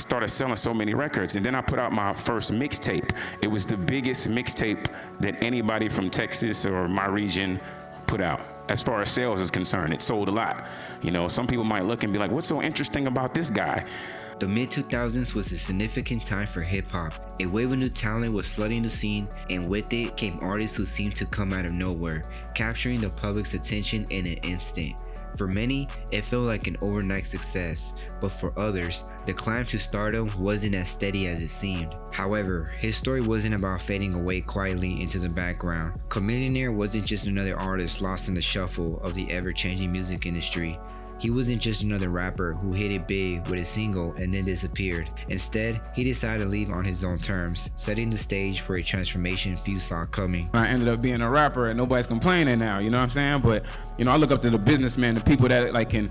started selling so many records. And then I put out my first mixtape. It was the biggest mixtape that anybody from Texas or my region put out. As far as sales is concerned, it sold a lot. You know, some people might look and be like, what's so interesting about this guy? The mid-2000s was a significant time for hip-hop. A wave of new talent was flooding the scene, and with it came artists who seemed to come out of nowhere, capturing the public's attention in an instant. For many, it felt like an overnight success, but for others, the climb to stardom wasn't as steady as it seemed. However, his story wasn't about fading away quietly into the background. Chamillionaire wasn't just another artist lost in the shuffle of the ever-changing music industry. He wasn't just another rapper who hit it big with a single and then disappeared. Instead, he decided to leave on his own terms, setting the stage for a transformation few saw coming. I ended up being a rapper and nobody's complaining now, you know what I'm saying? But, you know, I look up to the businessmen, the people that like can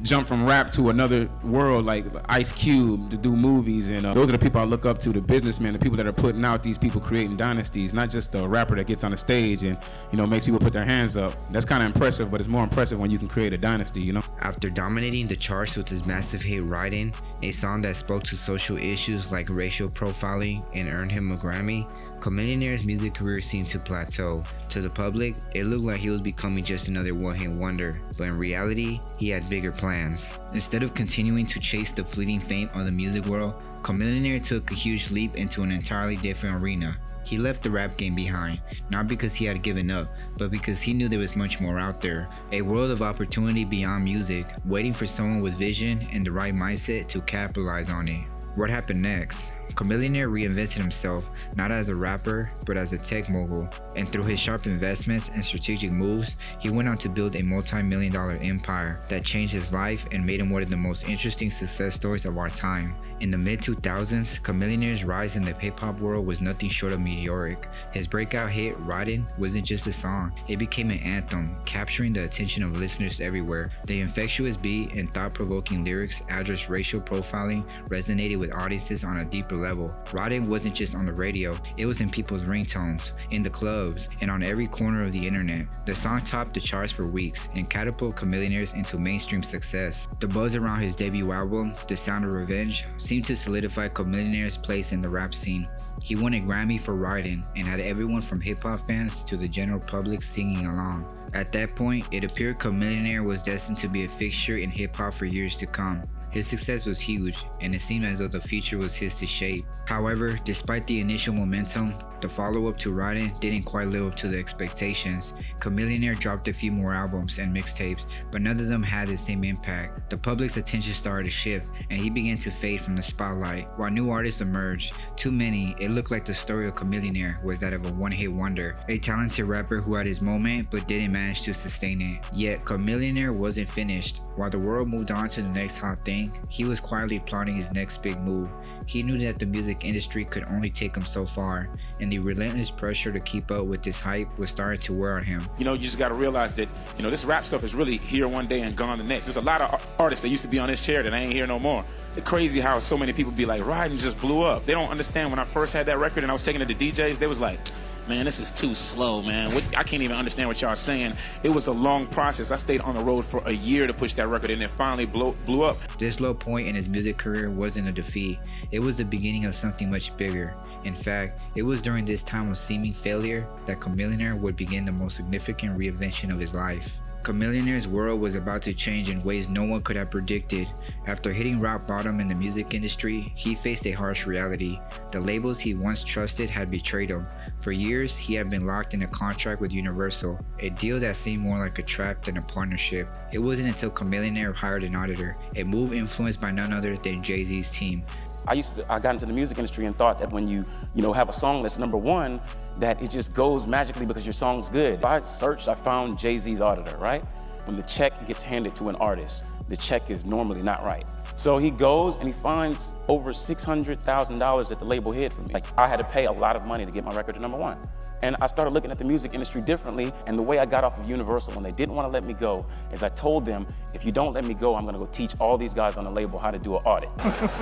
jump from rap to another world, like Ice Cube to do movies, and those are the people I look up to, the businessmen, the people that are putting out these people creating dynasties, not just the rapper that gets on the stage and, you know, makes people put their hands up. That's kind of impressive, but it's more impressive when you can create a dynasty, you know? After dominating the charts with his massive hit Ridin, a song that spoke to social issues like racial profiling and earned him a Grammy, Chamillionaire's music career seemed to plateau. To the public, it looked like he was becoming just another one-hit wonder, but in reality, he had bigger plans. Instead of continuing to chase the fleeting fame of the music world, Chamillionaire took a huge leap into an entirely different arena. He left the rap game behind, not because he had given up, but because he knew there was much more out there. A world of opportunity beyond music, waiting for someone with vision and the right mindset to capitalize on it. What happened next? Chamillionaire reinvented himself, not as a rapper, but as a tech mogul, and through his sharp investments and strategic moves, he went on to build a multi-million-dollar empire that changed his life and made him one of the most interesting success stories of our time. In the mid-2000s, Chamillionaire's rise in the hip-hop world was nothing short of meteoric. His breakout hit, Ridin, wasn't just a song, it became an anthem, capturing the attention of listeners everywhere. The infectious beat and thought-provoking lyrics addressed racial profiling, resonated with audiences on a deeper level. Ridin wasn't just on the radio, it was in people's ringtones, in the clubs, and on every corner of the internet. The song topped the charts for weeks and catapulted Chamillionaire into mainstream success. The buzz around his debut album, The Sound of Revenge, seemed to solidify Chamillionaire's place in the rap scene. He won a Grammy for Ridin and had everyone from hip-hop fans to the general public singing along. At that point, it appeared Chamillionaire was destined to be a fixture in hip-hop for years to come. His success was huge, and it seemed as though the future was his to shape. However, despite the initial momentum, the follow-up to Ridin didn't quite live up to the expectations. Chamillionaire dropped a few more albums and mixtapes, but none of them had the same impact. The public's attention started to shift, and he began to fade from the spotlight. While new artists emerged, too many, it looked like the story of Chamillionaire was that of a one-hit wonder, a talented rapper who had his moment but didn't manage to sustain it. Yet, Chamillionaire wasn't finished. While the world moved on to the next hot thing, he was quietly plotting his next big move. He knew that the music industry could only take him so far, and the relentless pressure to keep up with this hype was starting to wear on him. You know, you just got to realize that, you know, this rap stuff is really here one day and gone the next. There's a lot of artists that used to be on this chair that ain't here no more. It's crazy how so many people be like, Ridin just blew up. They don't understand. When I first had that record and I was taking it to DJs, they was like, man, this is too slow, man. I can't even understand what y'all are saying. It was a long process. I stayed on the road for a year to push that record, and it finally blew up. This low point in his music career wasn't a defeat. It was the beginning of something much bigger. In fact, it was during this time of seeming failure that Chamillionaire would begin the most significant reinvention of his life. Chamillionaire's world was about to change in ways no one could have predicted. After hitting rock bottom in the music industry, he faced a harsh reality. The labels he once trusted had betrayed him. For years, he had been locked in a contract with Universal, a deal that seemed more like a trap than a partnership. It wasn't until Chamillionaire hired an auditor, a move influenced by none other than Jay-Z's team. I got into the music industry and thought that when you have a song that's #1, that it just goes magically because your song's good. I searched, I found Jay-Z's auditor, right? When the check gets handed to an artist, the check is normally not right. So he goes and he finds over $600,000 that the label hid from me. Like, I had to pay a lot of money to get my record to #1. And I started looking at the music industry differently, and the way I got off of Universal when they didn't want to let me go is I told them, if you don't let me go, I'm gonna go teach all these guys on the label how to do an audit.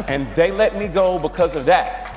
And they let me go because of that.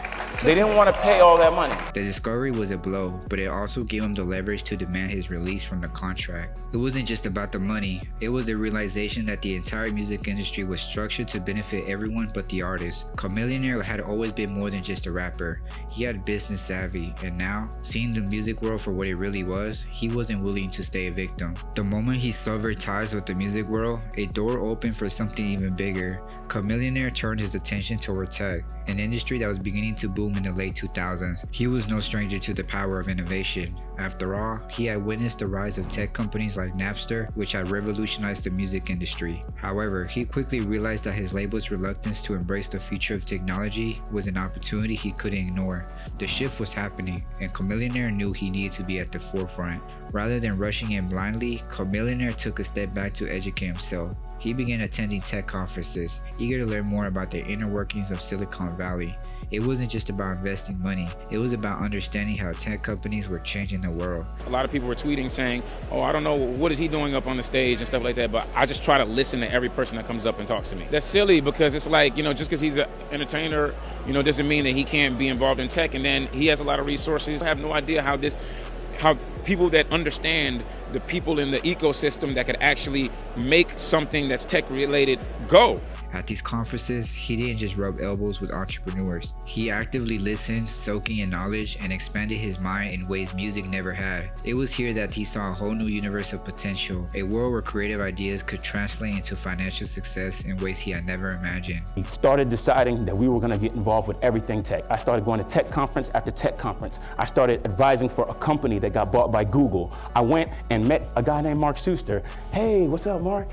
They didn't want to pay all that money. The discovery was a blow, but it also gave him the leverage to demand his release from the contract. It wasn't just about the money, it was the realization that the entire music industry was structured to benefit everyone but the artist. Chamillionaire had always been more than just a rapper. He had business savvy, and now, seeing the music world for what it really was, he wasn't willing to stay a victim. The moment he severed ties with the music world, a door opened for something even bigger. Chamillionaire turned his attention toward tech, an industry that was beginning to boom in the late 2000s. He was no stranger to the power of innovation. After all, he had witnessed the rise of tech companies like Napster, which had revolutionized the music industry. However, he quickly realized that his label's reluctance to embrace the future of technology was an opportunity he couldn't ignore. The shift was happening, and Chamillionaire knew he needed to be at the forefront. Rather than rushing in blindly, Chamillionaire took a step back to educate himself. He began attending tech conferences, eager to learn more about the inner workings of Silicon Valley. It wasn't just about investing money, it was about understanding how tech companies were changing the world. A lot of people were tweeting saying, oh, I don't know, what is he doing up on the stage and stuff like that, but I just try to listen to every person that comes up and talks to me. That's silly because it's like, just because he's an entertainer, doesn't mean that he can't be involved in tech, and then he has a lot of resources. I have no idea how people that understand the people in the ecosystem that could actually make something that's tech related go. At these conferences, he didn't just rub elbows with entrepreneurs. He actively listened, soaking in knowledge, and expanded his mind in ways music never had. It was here that he saw a whole new universe of potential, a world where creative ideas could translate into financial success in ways he had never imagined. We started deciding that we were going to get involved with everything tech. I started going to tech conference after tech conference. I started advising for a company that got bought by Google. I went and met a guy named Mark Schuster. Hey, what's up, Mark?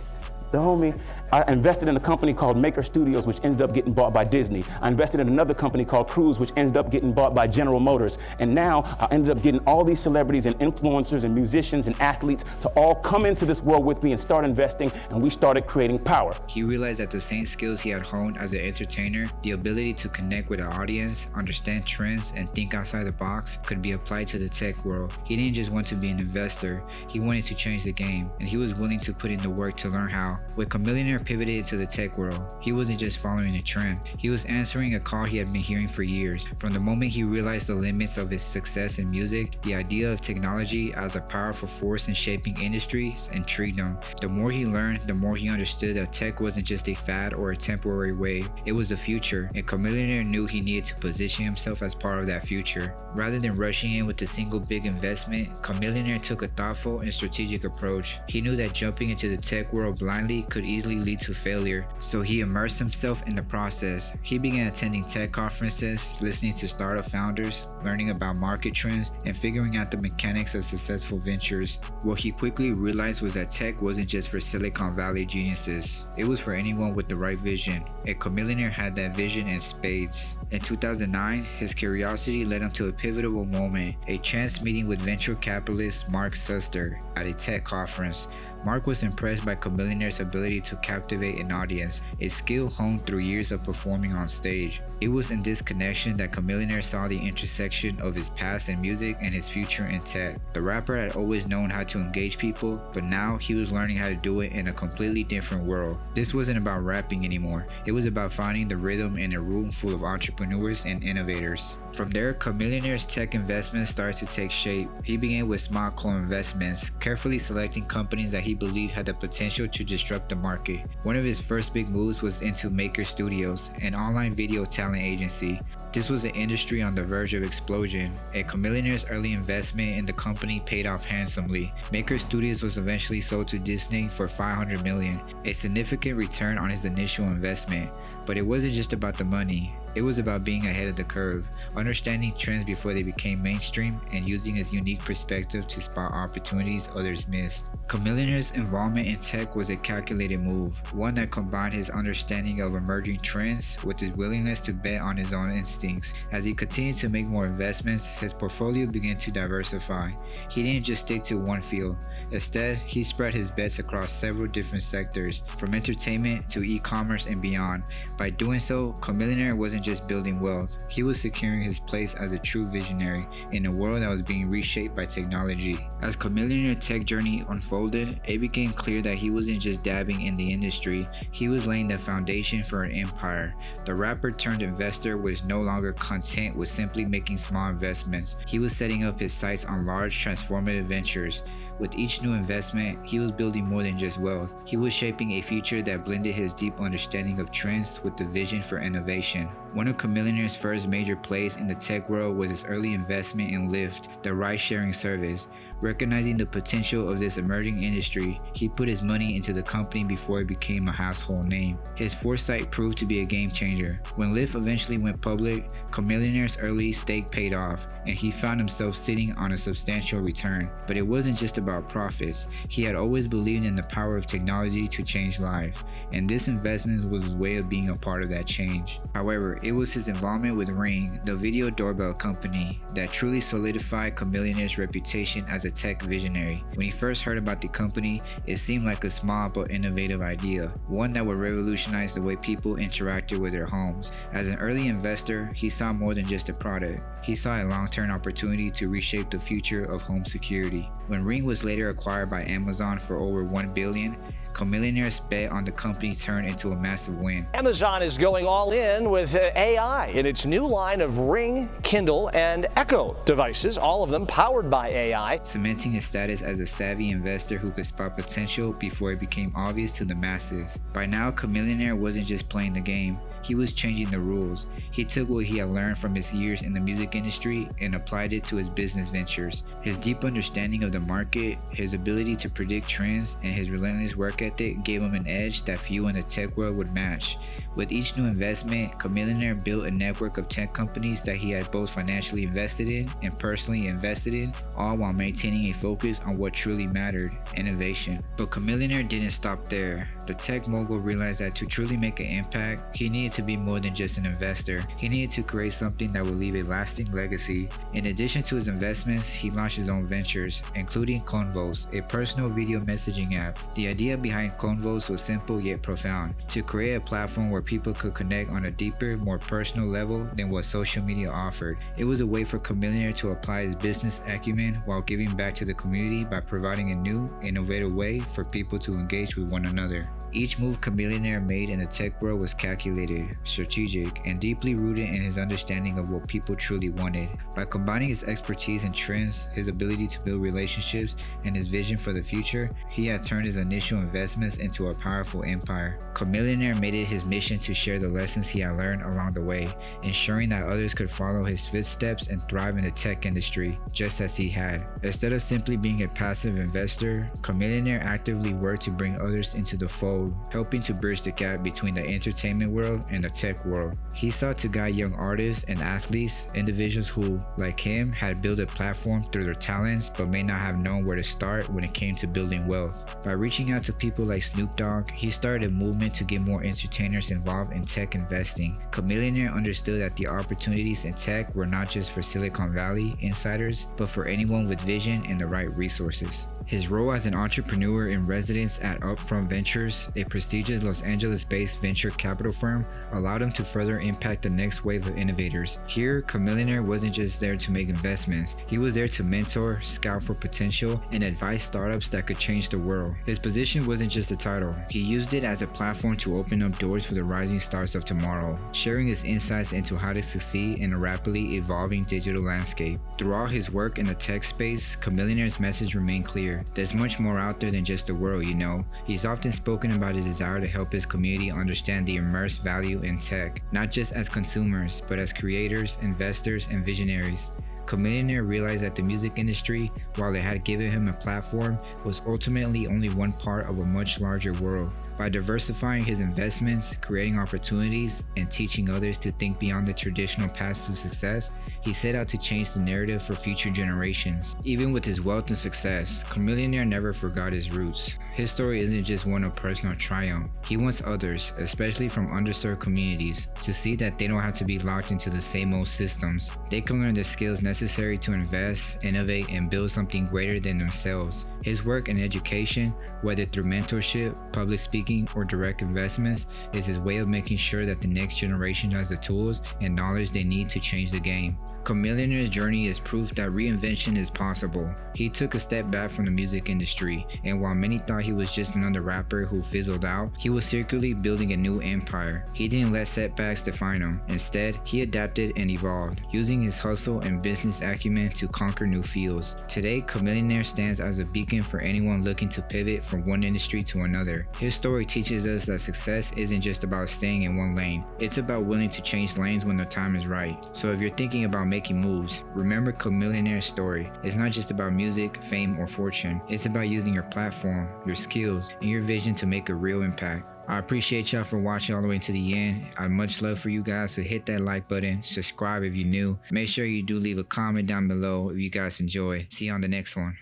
The homie. I invested in a company called Maker Studios, which ended up getting bought by Disney. I invested in another company called Cruise, which ended up getting bought by General Motors. And now I ended up getting all these celebrities and influencers and musicians and athletes to all come into this world with me and start investing, and we started creating power. He realized that the same skills he had honed as an entertainer, the ability to connect with an audience, understand trends, and think outside the box, could be applied to the tech world. He didn't just want to be an investor, he wanted to change the game, and he was willing to put in the work to learn how. When Chamillionaire pivoted into the tech world, he wasn't just following a trend, he was answering a call he had been hearing for years. From the moment he realized the limits of his success in music, the idea of technology as a powerful force in shaping industries intrigued him. The more he learned, the more he understood that tech wasn't just a fad or a temporary wave, it was the future, and Chamillionaire knew he needed to position himself as part of that future. Rather than rushing in with a single big investment, Chamillionaire took a thoughtful and strategic approach. He knew that jumping into the tech world blindly could easily lead to failure, so he immersed himself in the process. He began attending tech conferences, listening to startup founders, learning about market trends, and figuring out the mechanics of successful ventures. What he quickly realized was that tech wasn't just for Silicon Valley geniuses, it was for anyone with the right vision, and Chamillionaire had that vision in spades. In 2009, his curiosity led him to a pivotal moment, a chance meeting with venture capitalist Mark Schuster at a tech conference. Mark was impressed by Chamillionaire's ability to captivate an audience, a skill honed through years of performing on stage. It was in this connection that Chamillionaire saw the intersection of his past in music and his future in tech. The rapper had always known how to engage people, but now he was learning how to do it in a completely different world. This wasn't about rapping anymore, it was about finding the rhythm in a room full of entrepreneurs and innovators. From there, Chamillionaire's tech investments started to take shape. He began with small co-investments, carefully selecting companies that he believed had the potential to disrupt the market. One of his first big moves was into Maker Studios, an online video talent agency. This was an industry on the verge of explosion, and Chamillionaire's early investment in the company paid off handsomely. Maker Studios was eventually sold to Disney for $500 million, a significant return on his initial investment. But it wasn't just about the money, it was about being ahead of the curve, understanding trends before they became mainstream, and using his unique perspective to spot opportunities others missed. Chamillionaire's involvement in tech was a calculated move, one that combined his understanding of emerging trends with his willingness to bet on his own instincts. As he continued to make more investments, his portfolio began to diversify. He didn't just stick to one field. Instead, he spread his bets across several different sectors, from entertainment to e-commerce and beyond. By doing so, Chamillionaire wasn't just building wealth, he was securing his place as a true visionary in a world that was being reshaped by technology. As Chamillionaire's tech journey unfolded, it became clear that he wasn't just dabbing in the industry, he was laying the foundation for an empire. The rapper turned investor was no longer longer content with simply making small investments. He was setting up his sights on large transformative ventures. With each new investment, he was building more than just wealth. He was shaping a future that blended his deep understanding of trends with the vision for innovation. One of Chamillionaire's first major plays in the tech world was his early investment in Lyft, the ride-sharing service. Recognizing the potential of this emerging industry, he put his money into the company before it became a household name. His foresight proved to be a game changer. When Lyft eventually went public, Chamillionaire's early stake paid off, and he found himself sitting on a substantial return. But it wasn't just about profits. He had always believed in the power of technology to change lives, and this investment was his way of being a part of that change. However, it was his involvement with Ring, the video doorbell company, that truly solidified Chamillionaire's reputation as a tech visionary. When he first heard about the company, it seemed like a small but innovative idea, one that would revolutionize the way people interacted with their homes. As an early investor, he saw more than just a product. He saw a long-term opportunity to reshape the future of home security. When Ring was later acquired by Amazon for over $1 billion, Chamillionaire's bet on the company turned into a massive win. Amazon is going all in with AI in its new line of Ring, Kindle, and Echo devices, all of them powered by AI. Cementing his status as a savvy investor who could spot potential before it became obvious to the masses. By now, Chamillionaire wasn't just playing the game, he was changing the rules. He took what he had learned from his years in the music industry and applied it to his business ventures. His deep understanding of the market, his ability to predict trends, and his relentless work ethic gave him an edge that few in the tech world would match. With each new investment, Chamillionaire built a network of tech companies that he had both financially invested in and personally invested in, all while maintaining a focus on what truly mattered: innovation. But Chamillionaire didn't stop there. The tech mogul realized that to truly make an impact, he needed to be more than just an investor. He needed to create something that would leave a lasting legacy. In addition to his investments, he launched his own ventures, including Convos, a personal video messaging app. The idea behind Convos was simple yet profound: to create a platform where people could connect on a deeper, more personal level than what social media offered. It was a way for Chamillionaire to apply his business acumen while giving back to the community by providing a new, innovative way for people to engage with one another. Each move Chamillionaire made in the tech world was calculated, strategic, and deeply rooted in his understanding of what people truly wanted. By combining his expertise in trends, his ability to build relationships, and his vision for the future, he had turned his initial investments into a powerful empire. Chamillionaire made it his mission to share the lessons he had learned along the way, ensuring that others could follow his footsteps and thrive in the tech industry, just as he had. Instead of simply being a passive investor, Chamillionaire actively worked to bring others into the fold, helping to bridge the gap between the entertainment world and the tech world. He sought to guide young artists and athletes, individuals who, like him, had built a platform through their talents but may not have known where to start when it came to building wealth. By reaching out to people like Snoop Dogg, he started a movement to get more entertainers involved in tech investing. Chamillionaire understood that the opportunities in tech were not just for Silicon Valley insiders, but for anyone with vision and the right resources. His role as an entrepreneur in residence at Upfront Ventures, a prestigious Los Angeles-based venture capital firm, allowed him to further impact the next wave of innovators. Here, Chamillionaire wasn't just there to make investments. He was there to mentor, scout for potential, and advise startups that could change the world. His position wasn't just a title. He used it as a platform to open up doors for the rising stars of tomorrow, sharing his insights into how to succeed in a rapidly evolving digital landscape. Throughout his work in the tech space, Chamillionaire's message remained clear. There's much more out there than just the world, you know. He's often spoken about his desire to help his community understand the immense value in tech, not just as consumers, but as creators, investors, and visionaries. Chamillionaire realized that the music industry, while it had given him a platform, was ultimately only one part of a much larger world. By diversifying his investments, creating opportunities, and teaching others to think beyond the traditional paths to success, he set out to change the narrative for future generations. Even with his wealth and success, Chamillionaire never forgot his roots. His story isn't just one of personal triumph. He wants others, especially from underserved communities, to see that they don't have to be locked into the same old systems. They can learn the skills necessary to invest, innovate, and build something greater than themselves. His work in education, whether through mentorship, public speaking, or direct investments, is his way of making sure that the next generation has the tools and knowledge they need to change the game. Chamillionaire's journey is proof that reinvention is possible. He took a step back from the music industry, and while many thought he was just another rapper who fizzled out, he was secretly building a new empire. He didn't let setbacks define him. Instead, he adapted and evolved, using his hustle and business acumen to conquer new fields. Today, Chamillionaire stands as a beacon for anyone looking to pivot from one industry to another. His story teaches us that success isn't just about staying in one lane. It's about willing to change lanes when the time is right. So if you're thinking about making moves, remember Chamillionaire's story. It's not just about music, fame, or fortune. It's about using your platform, your skills, and your vision to make a real impact. I appreciate y'all for watching all the way to the end. I'd much love for you guys to hit that like button, subscribe if you're new. Make sure you do leave a comment down below if you guys enjoy. See you on the next one.